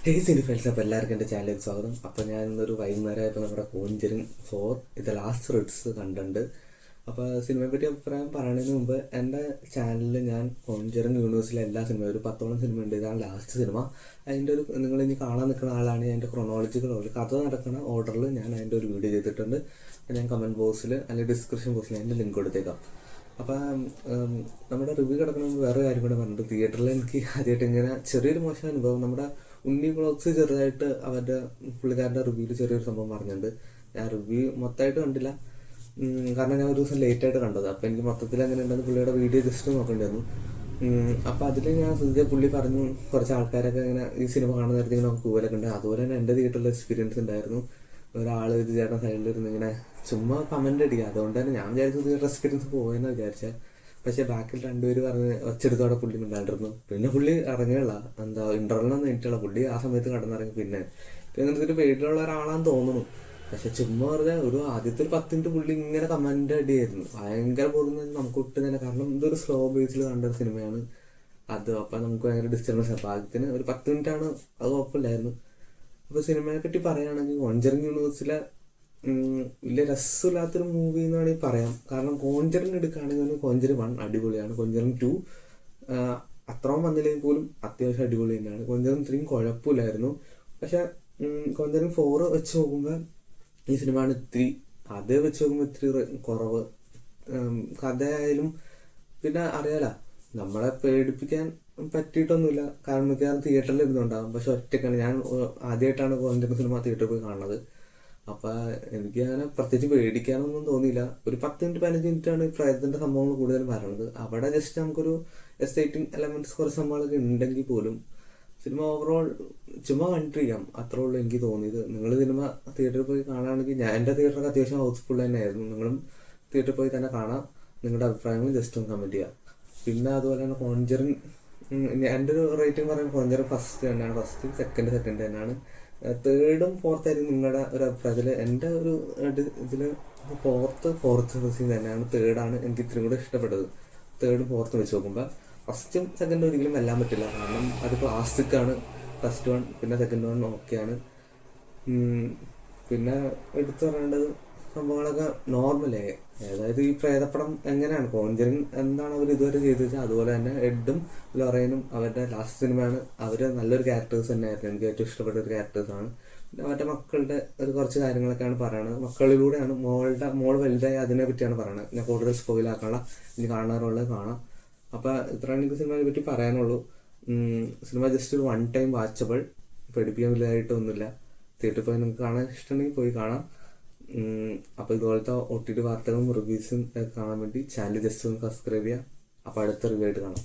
സിനിഫൈൽസ്. അപ്പോൾ എല്ലാവർക്കും എൻ്റെ ചാനലിലേക്ക് സ്വാഗതം. അപ്പോൾ ഞാൻ ഇന്നൊരു വൈകുന്നേരമായപ്പോൾ നമ്മുടെ കോഞ്ചറിങ് 4 ഇത് ലാസ്റ്റ് റെഡ്സ് കണ്ടിട്ടുണ്ട്. അപ്പോൾ സിനിമയെ പറ്റി അഭിപ്രായം പറയുന്നതിന് മുമ്പ് എൻ്റെ ചാനലിൽ ഞാൻ കോഞ്ചറിങ് യൂണിവേഴ്സിലെ എല്ലാ സിനിമയും ഒരു 10ഓളം സിനിമ ഉണ്ട്. ഇതാണ് ലാസ്റ്റ് സിനിമ. അതിൻ്റെ ഒരു നിങ്ങളിനി കാണാൻ നിൽക്കുന്ന ആളാണ് അതിൻ്റെ ക്രൊണോളജിക്കൽ ഓർഡർ കഥ നടക്കുന്ന ഓർഡറിൽ ഞാൻ അതിൻ്റെ ഒരു വീഡിയോ ചെയ്തിട്ടുണ്ട്. ഞാൻ കമൻറ്റ് ബോക്സിൽ അല്ലെങ്കിൽ ഡിസ്ക്രിപ്ഷൻ ബോക്സിൽ അതിൻ്റെ ലിങ്ക് കൊടുത്തേക്കാം. അപ്പം നമ്മുടെ റിവ്യൂ കിടക്കണമെങ്കിൽ വേറെ കാര്യം കൂടെ പറഞ്ഞിട്ട് തിയേറ്ററിൽ എനിക്ക് ആദ്യമായിട്ട് ഇങ്ങനെ ചെറിയൊരു മോശം അനുഭവം. നമ്മുടെ ഉണ്ണി ബ്ലോഗ്സ് ചെറുതായിട്ട് അവരുടെ പുള്ളിക്കാരൻ്റെ റിവ്യൂവിൽ ചെറിയൊരു സംഭവം പറഞ്ഞിട്ടുണ്ട്. ഞാൻ റിവ്യൂ മൊത്തമായിട്ട് കണ്ടില്ല, കാരണം ഞാൻ ഒരു ദിവസം ലേറ്റായിട്ട് കണ്ടത്. അപ്പോൾ എനിക്ക് മൊത്തത്തിൽ അങ്ങനെ ഉണ്ടെന്ന് പുള്ളിയുടെ വീഡിയോ ജസ്റ്റ് നോക്കേണ്ടി വന്നു. അപ്പോൾ അതിൽ ഞാൻ ശ്രദ്ധിച്ച പുള്ളി പറഞ്ഞു കുറച്ച് ആൾക്കാരൊക്കെ ഇങ്ങനെ ഈ സിനിമ കാണുന്ന നേരത്തെ ഇങ്ങനെ കൂവലൊക്കെ ഉണ്ട്. അതുപോലെ തന്നെ എൻ്റെ തിയേറ്ററിൽ എക്സ്പീരിയൻസ് ഉണ്ടായിരുന്നു. ഒരാൾ ഒരു ചേട്ടൻ സൈഡിലിരുന്ന് ഇങ്ങനെ ചുമ്മാ കമൻ്റ് അടിക്കുക. അതുകൊണ്ട് തന്നെ ഞാൻ വിചാരിച്ചു തിയേറ്റർ എക്സ്പീരിയൻസ് പോയെന്ന് വിചാരിച്ചാൽ, പക്ഷേ ബാക്കിൽ രണ്ടുപേര് പറഞ്ഞ് ഒച്ചെടുത്തോടെ പുള്ളി മിണ്ടാണ്ടിരുന്നു. പിന്നെ പുള്ളി ഇറങ്ങിയുള്ള ഇന്റർവെല്ലൊന്നും നീട്ടുള്ള പുള്ളി ആ സമയത്ത് കടന്നിറങ്ങി. പിന്നെ എന്നിട്ട് വീട്ടിലുള്ള ഒരാളാന്ന് തോന്നുന്നു. പക്ഷെ ചുമ്മാ പറഞ്ഞാൽ ഒരു ആദ്യത്തെ ഒരു 10 മിനിറ്റ് പുള്ളി ഇങ്ങനെ കമൻ്റ് അടിയായിരുന്നു. ഭയങ്കര പോകുന്നത് നമുക്ക് ഒട്ടും തന്നെ, കാരണം ഇതൊരു സ്ലോ ബേസിൽ കണ്ട സിനിമയാണ് അത്. അപ്പം നമുക്ക് ഭയങ്കര ഡിസ്റ്റർബൻസ്. ഭാഗ്യത്തിന് ഒരു 10 മിനിറ്റാണ്, അത് കുഴപ്പമില്ലായിരുന്നു. അപ്പോൾ സിനിമയെ പറ്റി പറയുകയാണെങ്കിൽ കോഞ്ചറിങ് യൂണിവേഴ്സിലെ വലിയ രസമില്ലാത്തൊരു മൂവി എന്ന് വേണമെങ്കിൽ പറയാം. കാരണം കോഞ്ചറിങ് എടുക്കുകയാണെങ്കിൽ കോഞ്ചറിങ് 1 അടിപൊളിയാണ്. കോഞ്ചറിങ് 2 അത്രയും വന്നില്ലെങ്കിൽ പോലും അത്യാവശ്യം അടിപൊളി തന്നെയാണ്. കോഞ്ചറിങ് 3 കുഴപ്പമില്ലായിരുന്നു. പക്ഷെ കോഞ്ചറിങ് 4 വെച്ച് നോക്കുമ്പോൾ ഈ സിനിമയാണ് ഇത്തിരി, അതേ വെച്ച് നോക്കുമ്പോൾ ഇത്തിരി കുറവ്. കഥയായാലും പിന്നെ അറിയാലോ, നമ്മളെ പേടിപ്പിക്കാൻ പറ്റിയിട്ടൊന്നുമില്ല. കാരണം മിക്കവാറും തിയേറ്ററിൽ ഇരുന്നുണ്ടാകും. പക്ഷെ ഒറ്റയ്ക്കാണ്, ഞാൻ ആദ്യമായിട്ടാണ് കോഞ്ചറിങ് സിനിമ തിയേറ്ററിൽ പോയി കാണുന്നത്. അപ്പം എനിക്ക് അങ്ങനെ പ്രത്യേകിച്ച് പേടിക്കാനൊന്നും തോന്നിയില്ല. ഒരു 10 മിനിറ്റ് 15 മിനിറ്റാണ് ഈ പ്രയത്നത്തിൻ്റെ സംഭവങ്ങൾ കൂടുതലും വരണത്. അവിടെ ജസ്റ്റ് നമുക്കൊരു എക്സൈറ്റിംഗ് എലമെന്റ്സ് കുറച്ച് സംഭവങ്ങളൊക്കെ ഉണ്ടെങ്കിൽ പോലും സിനിമ ഓവറോൾ ചുമ്മാ കണ്ടിരിക്കാം, അത്രേ ഉള്ളൂ എനിക്ക് തോന്നിയത്. നിങ്ങൾ സിനിമ തിയേറ്ററിൽ പോയി കാണുകയാണെങ്കിൽ, ഞാൻ എൻ്റെ തിയേറ്ററൊക്കെ അത്യാവശ്യം ഹൗസ്ഫുൾ തന്നെയായിരുന്നു. നിങ്ങളും തിയേറ്ററിൽ പോയി തന്നെ കാണാം. നിങ്ങളുടെ അഭിപ്രായങ്ങൾ ജസ്റ്റ് ഒന്ന് കമൻറ്റ് ചെയ്യാം. പിന്നെ അതുപോലെ തന്നെ കോഞ്ചറിങ്, എൻ്റെ ഒരു റേറ്റിംഗ് പറയുമ്പോൾ കോഞ്ചറിങ് ഫസ്റ്റ് തന്നെയാണ്. ഫസ്റ്റ് സെക്കൻഡ് തന്നെയാണ്. തേർഡും ഫോർത്ത് ആയിരിക്കും നിങ്ങളുടെ ഒരു അഭിപ്രായത്തിൽ. എൻ്റെ ഒരു ഇതിൽ ഫോർത്ത് സീൻ തന്നെയാണ്. തേർഡാണ് എനിക്ക് ഇത്രയും കൂടെ ഇഷ്ടപ്പെട്ടത്. തേർഡും ഫോർത്തും വെച്ച് നോക്കുമ്പോൾ ഫസ്റ്റും സെക്കൻഡും ഒരിക്കലും വെല്ലാൻ പറ്റില്ല. കാരണം അത് ക്ലാസിക്കാണ്. ഫസ്റ്റ് 1 പിന്നെ സെക്കൻഡ് 1 ഓക്കെയാണ്. പിന്നെ എടുത്തു പറയേണ്ടത് സംഭവങ്ങളൊക്കെ നോർമലേ. അതായത് ഈ പ്രേതപ്പടം എങ്ങനെയാണ്, കോഞ്ചറിങ് എന്താണ് അവർ ഇതുവരെ ചെയ്തു വെച്ചാൽ അതുപോലെ തന്നെ എഡും ലൊറൈനും അവരുടെ ലാസ്റ്റ് സിനിമയാണ്. അവർ നല്ലൊരു ക്യാരക്ടേഴ്സ് തന്നെയായിരുന്നു. എനിക്ക് ഏറ്റവും ഇഷ്ടപ്പെട്ട ഒരു ക്യാരക്ടേഴ്സാണ്. പിന്നെ അവരുടെ മക്കളുടെ ഒരു കുറച്ച് കാര്യങ്ങളൊക്കെയാണ് പറയുന്നത്. മക്കളിലൂടെയാണ് മോൾ വലുതായി അതിനെ പറ്റിയാണ് പറയുന്നത്. ഞാൻ കൂടുതൽ സ്പോയിലാക്കാനുള്ള, ഇനി കാണാറുള്ളത് കാണാം. അപ്പോൾ ഇത്രയാണ് എനിക്ക് സിനിമയെ പറ്റി പറയാനുള്ളൂ. സിനിമ ജസ്റ്റ് ഒരു 1 ടൈം വാച്ചബിൾ, പഠിപ്പിക്കാൻ വലുതായിട്ടൊന്നുമില്ല. തിയേറ്ററിൽ പോയി നിങ്ങൾക്ക് കാണാൻ ഇഷ്ടമുണ്ടെങ്കിൽ പോയി കാണാം. അപ്പോൾ ഇതുപോലത്തെ OTT വാർത്തകളും റിവ്യൂസും കാണാൻ വേണ്ടി ചാനൽ ജസ്റ്റ് ഒന്ന് സബ്സ്ക്രൈബ് ചെയ്യുക. അപ്പോൾ അടുത്ത റിവ്യൂ ആയിട്ട് കാണാം.